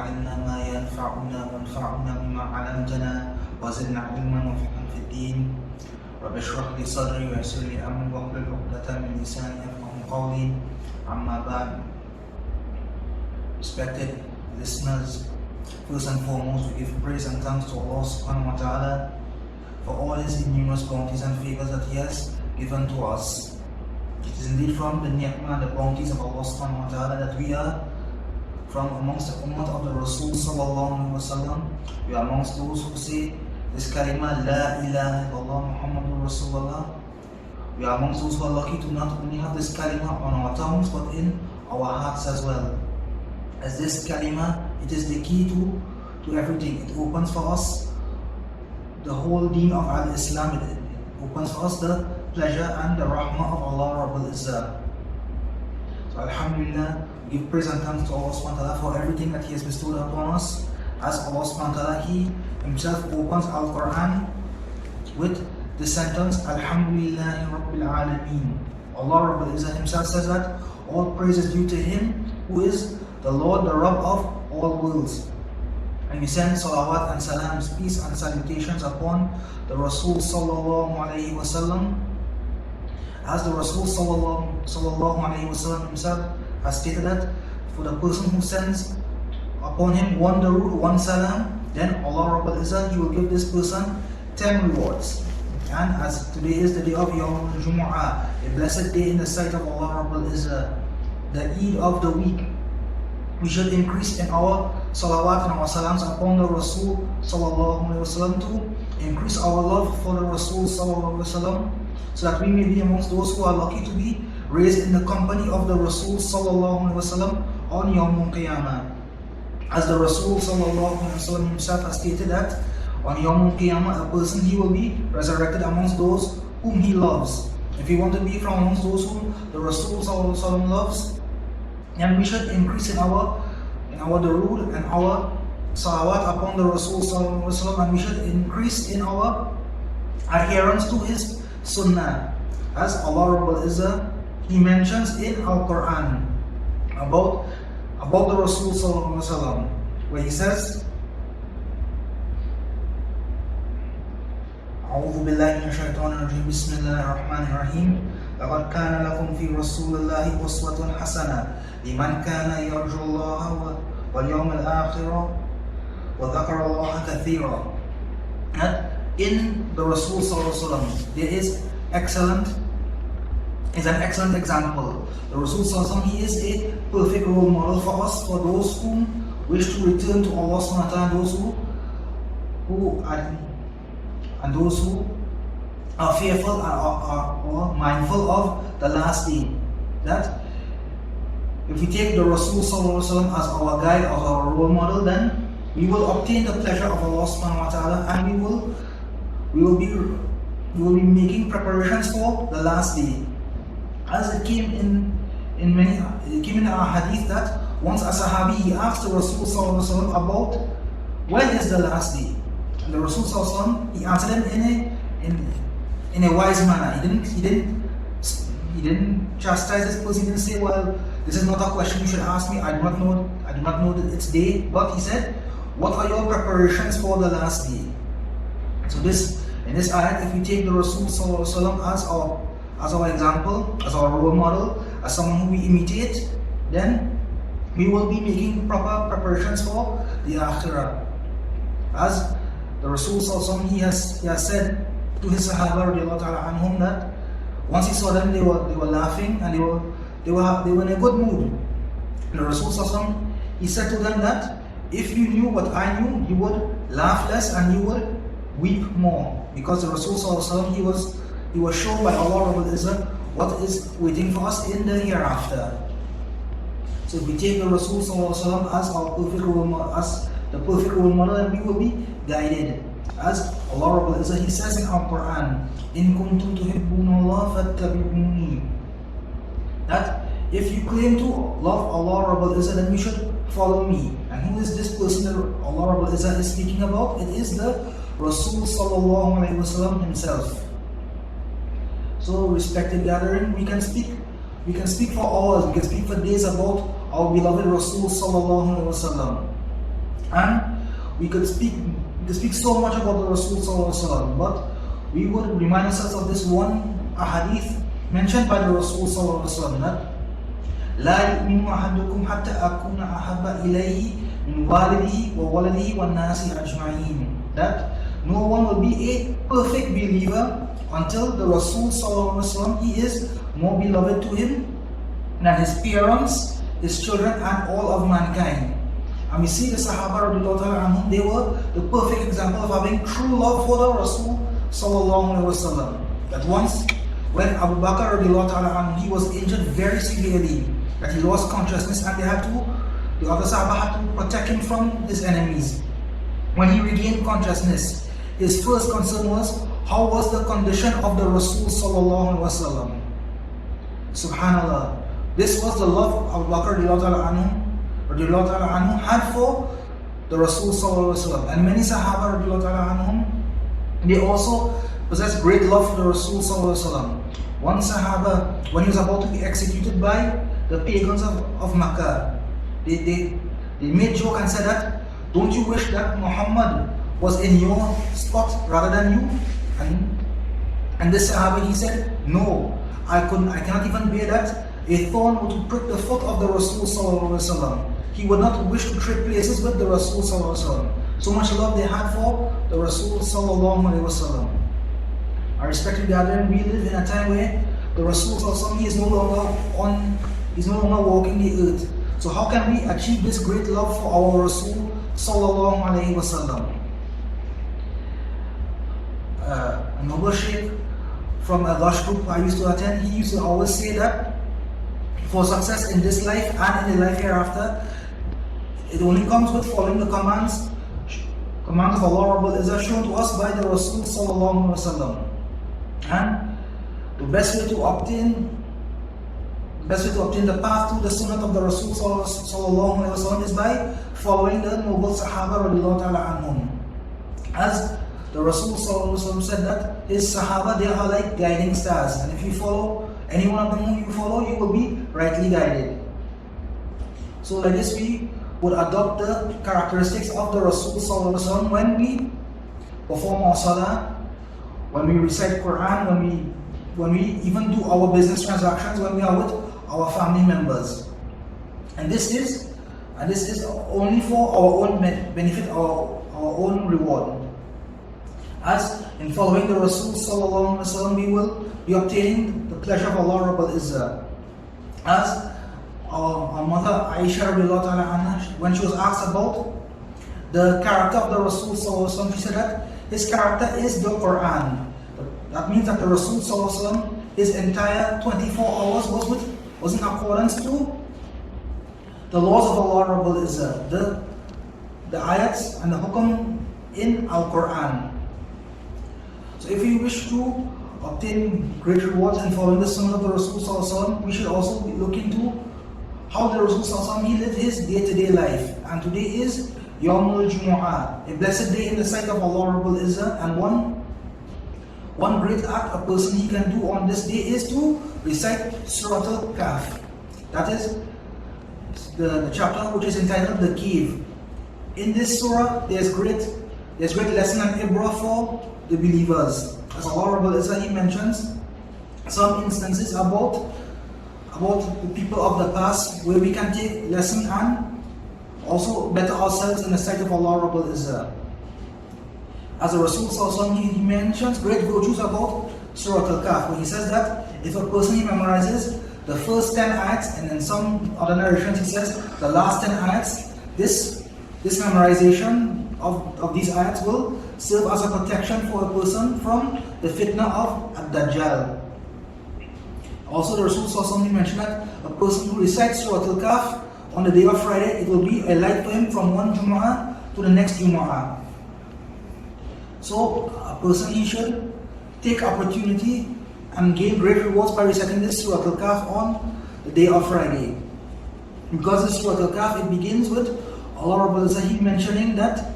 علمنا ما ينفعنا وانفعنا بما علمتنا وزدنا علما وفقها في الدين رب اشرح لي صدري ويسر لي أمري واحلل عقدة من لساني يفقهوا قولي أما بعد. Respected listeners, first and foremost we give praise and thanks to Allah subhanahu wa ta'ala for all His numerous bounties and favors that He has given to us. It is indeed from the ni'mah, the bounties of Allah subhanahu wa ta'ala that we are from amongst the ummah of the Rasul sallallahu alaihi wasallam. We are amongst those who say this kalima La ilaha illallah Muhammadur Rasulullah. We are amongst those who are lucky to not only have this kalima on our tongues but in our hearts as well. As this kalima, it is the key to everything. It opens for us the whole deen of al-Islam. It opens for us the pleasure and the rahmah of Allah Rabbul Izzah. So alhamdulillah, we give praise and thanks to Allah subhanahu wa ta'ala for everything that He has bestowed upon us. As Allah subhanahu wa ta'ala, He Himself opens Al-Quran with the sentence Alhamdulillahi Rabbil Alameen. Allah Rabbul Izzah Himself says that all praise is due to Him who is the Lord, the Rabb of all worlds. And we send salawat and salams, peace and salutations upon the Rasul sallallahu alayhi wasallam. As the Rasul sallallahu alayhi wasallam himself has stated that for the person who sends upon him one darud, one salam, then Allah Rabbul Izzah, He will give this person 10 rewards. And as today is the day of Yawm al-Jumu'ah, a blessed day in the sight of Allah Rabbul Izzah, the Eid of the week, we should increase in our salawat and our salams upon the Rasul sallallahu alaihi wasallam to increase our love for the Rasul sallallahu alaihi wasallam, so that we may be amongst those who are lucky to be raised in the company of the Rasul sallallahu alaihi wasallam on Yawm al-Qiyamah. As the Rasul sallallahu alaihi wasallam himself has stated that on Yawm al-Qiyamah, a person, he will be resurrected amongst those whom he loves. If we want to be from amongst those whom the Rasul sallallahu alaihi wasallam loves, and we should increase in our durood and our salawat upon the Rasul sallallahu alaihi wasallam, and we should increase in our adherence to his sunnah. As Allah Rabbul Izzah, He mentions in Al-Quran about the Rasul sallallahu alaihi wasallam, where He says, أعوذ بالله من الشيطان الرجيم بسم الله الرحمن الرحيم لقد كان لكم في رسول الله أسوة حسنة لمن كان يرجو الله واليوم الآخر وذكر الله كثيرا. In the Rasul sallallahu alaihi wasallam, there is an excellent example. The Rasul sallallahu alaihi wasallam, he is a perfect role model for us, for those who wish to return to Allah subhanahu wa ta'ala, those who are fearful or mindful of the last day. That if we take the Rasul sallallahu alaihi wasallam as our guide, as our role model, then we will obtain the pleasure of Allah subhanahu wa ta'ala, and we will be making preparations for the last day. As it came in our hadith that once a sahabi, he asked the Rasul sallallahu alaihi wasallam about when is the last day, and the Rasul sallallahu alaihi wasallam, he answered him in a wise manner. He didn't chastise this person. He didn't say, well, this is not a question you should ask me. I do not know that it's day. But he said, what are your preparations for the last day? So in this ayat, if we take the Rasul sallallahu alaihi wasallam as our example, as our role model, as someone who we imitate, then we will be making proper preparations for the akhirah. As the Rasul sallallahu alaihi wasallam, he has said to his Sahaba radiallahu ta'ala anhum that once he saw them, they were laughing and they were in a good mood. And the Rasul sallallahu alaihi wasallam, he said to them that if you knew what I knew, you would laugh less and you would weep more, because the Rasul sallallahu alaihi wasallam, he was shown by Allah Rabbul Izzah what is waiting for us in the hereafter. So if we take the Rasul sallallahu alaihi wasallam as our perfect role model, as the perfect role model, then we will be guided. As Allah Rabbul Izzah, He says in Al-Quran, In kuntum tuhibbuna Allah fattabi'uni, that if you claim to love Allah Rabbul Izzah, then you should follow me. And who is this person that Allah Rabbul Izzah is speaking about? It is the Rasul sallallahu alaihi wasallam himself. So, respected gathering, we can speak for hours, we can speak for days about our beloved Rasul sallallahu alaihi wasallam. And we could speak so much about the Rasul Sallallahu Alaihi Wasallam, but we would remind ourselves of this one ahadith mentioned by the Rasul Sallallahu Alaihi Wasallam, that لا يؤمن أحدكم حتى أكون أحب إليه من والده وولده والناس أجمعين, that no one will be a perfect believer until the Rasul Sallallahu Alaihi Wasallam, he is more beloved to him than his parents, his children, and all of mankind. And we see the Sahaba radiallahu ta'ala anhum, they were the perfect example of having true love for the Rasul Sallallahu Alaihi Wasallam. That once when Abu Bakr radiallahu ta'ala anhu, he was injured very severely, that he lost consciousness, and the other Sahaba had to protect him from his enemies. When he regained consciousness, his first concern was, how was the condition of the Rasul Sallallahu Alaihi Wasallam? Subhanallah. This was the love Abu Bakr radiallahu ta'ala anhu had for the Rasul Sallallahu Alaihi Wasallam. And many Sahaba radiallahu ta'ala anhum, they also possessed great love for the Rasul Sallallahu Alaihi Wasallam. One Sahaba, when he was about to be executed by the pagans of Makkah, they made joke and said that, don't you wish that Muhammad was in your spot rather than you? And this Sahaba, he said, no, I cannot even bear that a thorn would prick the foot of the Rasul Sallallahu Alaihi Wasallam. He would not wish to trade places with the Rasul Sallallahu Alaihi Wasallam. So much love they had for the Rasul Sallallahu Alaihi Wasallam. Our respected gathering, we live in a time where the Rasul Sallallahu Alaihi Wasallam, he's no longer walking the earth. So how can we achieve this great love for our Rasul Sallallahu Alaihi Wasallam? A noble sheikh from a Lush group I used to attend, he used to always say that for success in this life and in the life hereafter, it only comes with following the commands of Allah Rabbul Izzah shown to us by the Rasul Sallallahu Alaihi Wasallam. And the best way to obtain the path to the sunnah of the Rasul Sallallahu Alaihi Wasallam is by following the noble Sahaba radiallahu ta'ala anhum. As the Rasul Sallallahu Alaihi Wasallam said that his Sahaba, they are like guiding stars, and if you follow any one of them whom you follow, you will be rightly guided. So like this, we would adopt the characteristics of the Rasul Sallallahu Alaihi Wasallam when we perform our salah, when we recite Quran, when we even do our business transactions, when we are with our family members. And this is only for our own benefit, our own reward. As in following the Rasul Sallallahu Alaihi Wasallam, we will be obtaining the pleasure of Allah Rabbul Izzah. As our mother Aisha radiallahu ta'ala anha, when she was asked about the character of the Rasul Sallallahu Alaihi Wasallam, she said that his character is the Quran. That means that the Rasul Sallallahu Alaihi Wasallam, his entire 24 hours was in accordance to the laws of Allah Rabbul Izzah, the ayats and the hukam in Al-Quran. So if we wish to obtain great rewards in following the sunnah of the Rasul Sallallahu Alaihi Wasallam, we should also look into how the Rasul Sallallahu Alaihi Wasallam, he lived his day-to-day life. And today is Yawmul Jumu'ah, a blessed day in the sight of Allah Rabbul Izzah, and one great act a person he can do on this day is to recite Surah Al-Kahf. That is the chapter which is entitled The Cave. In this surah, there's great lesson and ibrah for the believers. As Allah Rabbul Izzah, he mentions some instances about the people of the past where we can take lesson and also better ourselves in the sight of Allah Rabbul Izzah. As the Rasul Sallallahu Alaihi Wasallam, he mentions great virtues about Surah Al-Kahf, where he says that if a person, he memorizes the first 10 ayats, and in some other narrations he says the last 10 ayats, this memorization of these ayats will serve as a protection for a person from the fitna of Ad-Dajjal. Also the Rasul Sallallahu Alaihi Wasallam mentioned that a person who recites Surah Al-Kahf on the day of Friday, it will be a light for him from one Jumu'ah to the next Jumu'ah. So a person, he should take opportunity and gain great rewards by reciting this Surah Al-Kahf on the day of Friday. Because this Surah Al-Kahf, it begins with Allah Rabbul Izzah mentioning that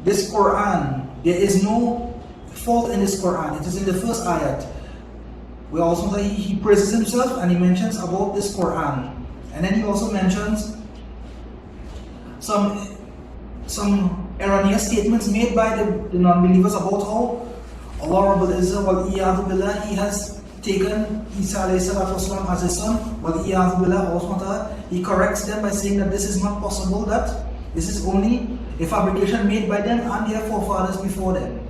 this Quran, there is no fault in this Quran. It is in the first ayat. We also say he praises himself and he mentions about this Quran. And then he also mentions some some erroneous statements made by the non-believers about how Allah Rabbul Izzah wal-iyadhu billah, He has taken Isa alayhi salatu wasalam as his son, wal-iyadhu billah, also He corrects them by saying that this is not possible, that this is only a fabrication made by them and their forefathers before them.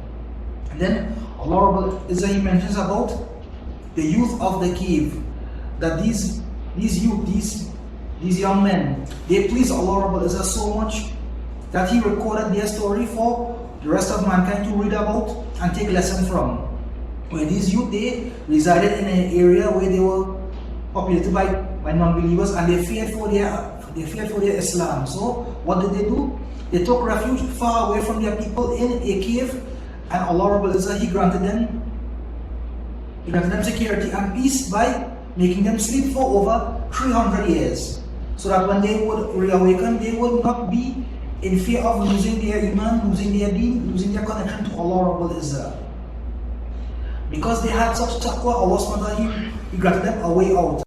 And then Allah Rabbul Izzah, He mentions about the youth of the cave, that these youth, these young men, they please Allah Rabbul Izzah so much that He recorded their story for the rest of mankind to read about and take lesson from. Where these youth, they resided in an area where they were populated by non-believers, and they feared for their Islam. So what did they do? They took refuge far away from their people in a cave, and Allah Rabbul Izzah, He granted them security and peace by making them sleep for over 300 years, so that when they would reawaken, they would not be in fear of losing their iman, losing their deen, losing their connection to Allah Rabbul Izzah. Because they had such taqwa, Allah SWT, He granted them a way out.